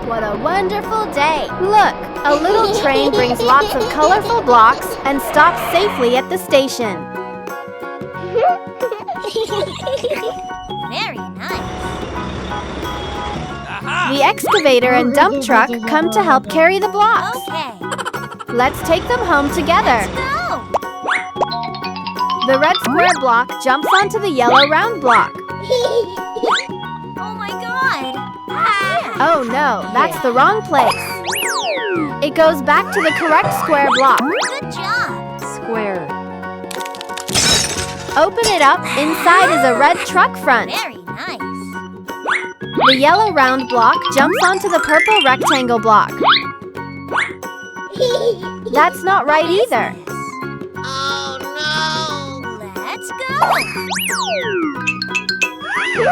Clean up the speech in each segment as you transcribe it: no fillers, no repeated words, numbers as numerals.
What a wonderful day! Look, a little train brings lots of colorful blocks and stops safely at the station. Very nice. The excavator and dump truck come to help carry the blocks. Okay. Let's take them home together. Let's go. The red square block jumps onto the yellow round block. Oh my God. Oh no, that's the wrong place. It goes back to the correct square block. Good job. Square. Open it up. Inside is a red truck front. Very nice. The yellow round block jumps onto the purple rectangle block. That's not right either. Oh no. Let's go.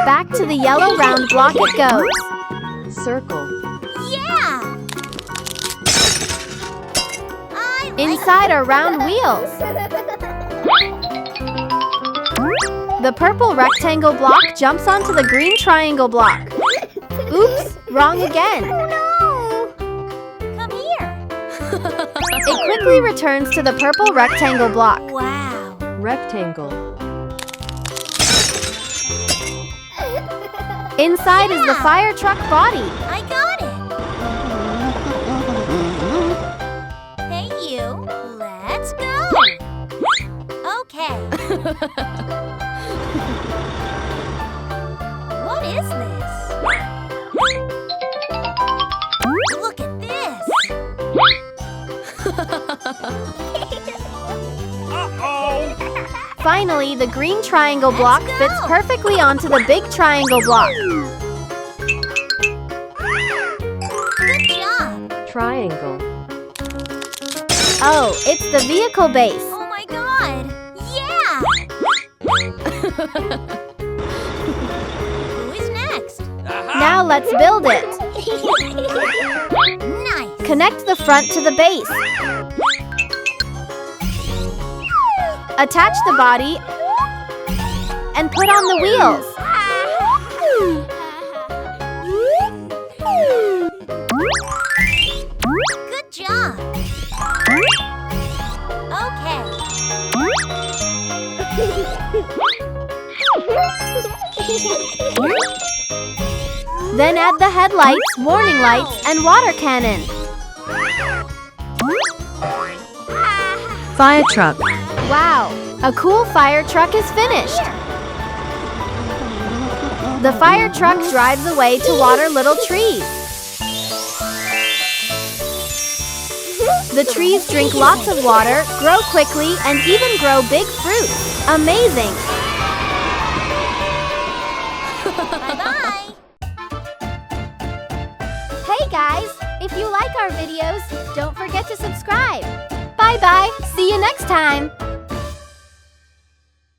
Back to the yellow round block it goes. Circle. Yeah. I like Inside are round wheels. The purple rectangle block jumps onto the green triangle block. Oops, wrong again. Oh no. Come here. It quickly returns to the purple rectangle block. Wow. Rectangle. Inside is the fire truck body. I got it. Hey you. Let's go. Okay. What is this? Look at this. Finally, the green triangle block Let's go. fits perfectly onto the big triangle block. Good job. Triangle. Oh, it's the vehicle base. Oh my God. Yeah. Who is next? Now let's build it. Nice. Connect the front to the base. Attach the body and put on the wheels. Good job. Okay. Then add the headlights, warning lights, and water cannon. Fire truck. Wow, a cool fire truck is finished. The fire truck drives away to water little trees. The trees drink lots of water, grow quickly, and even grow big fruit. Amazing! Bye-bye. Hey guys, if you like our videos, don't forget to subscribe. Bye-bye, see you next time.